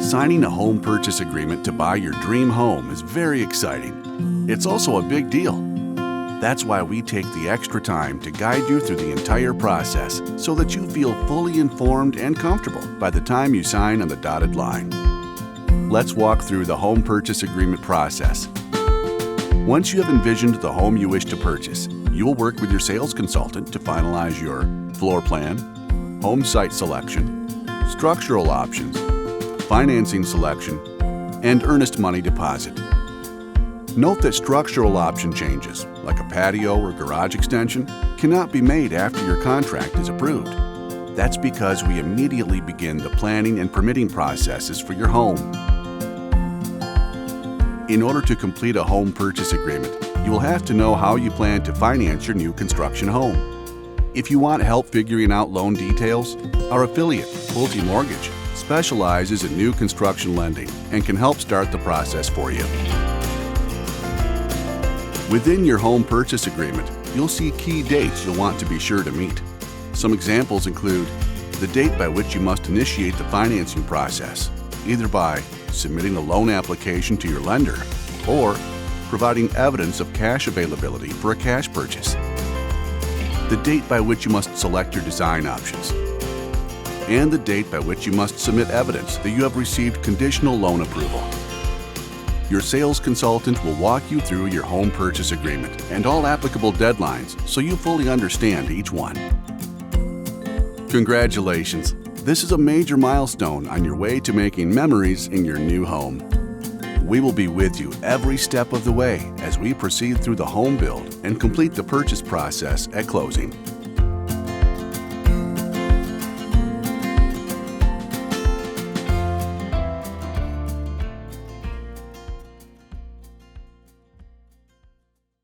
Signing a home purchase agreement to buy your dream home is very exciting. It's also a big deal. That's why we take the extra time to guide you through the entire process so that you feel fully informed and comfortable by the time you sign on the dotted line. Let's walk through the home purchase agreement process. Once you have envisioned the home you wish to purchase, you will work with your sales consultant to finalize your floor plan, home site selection, structural options, financing selection, and earnest money deposit. Note that structural option changes, like a patio or garage extension, cannot be made after your contract is approved. That's because we immediately begin the planning and permitting processes for your home. In order to complete a home purchase agreement, you will have to know how you plan to finance your new construction home. If you want help figuring out loan details, our affiliate, Pulte Mortgage, specializes in new construction lending and can help start the process for you. Within your home purchase agreement, you'll see key dates you'll want to be sure to meet. Some examples include the date by which you must initiate the financing process, either by submitting a loan application to your lender or providing evidence of cash availability for a cash purchase. The date by which you must select your design options, and the date by which you must submit evidence that you have received conditional loan approval. Your sales consultant will walk you through your home purchase agreement and all applicable deadlines so you fully understand each one. Congratulations! This is a major milestone on your way to making memories in your new home. We will be with you every step of the way as we proceed through the home build and complete the purchase process at closing.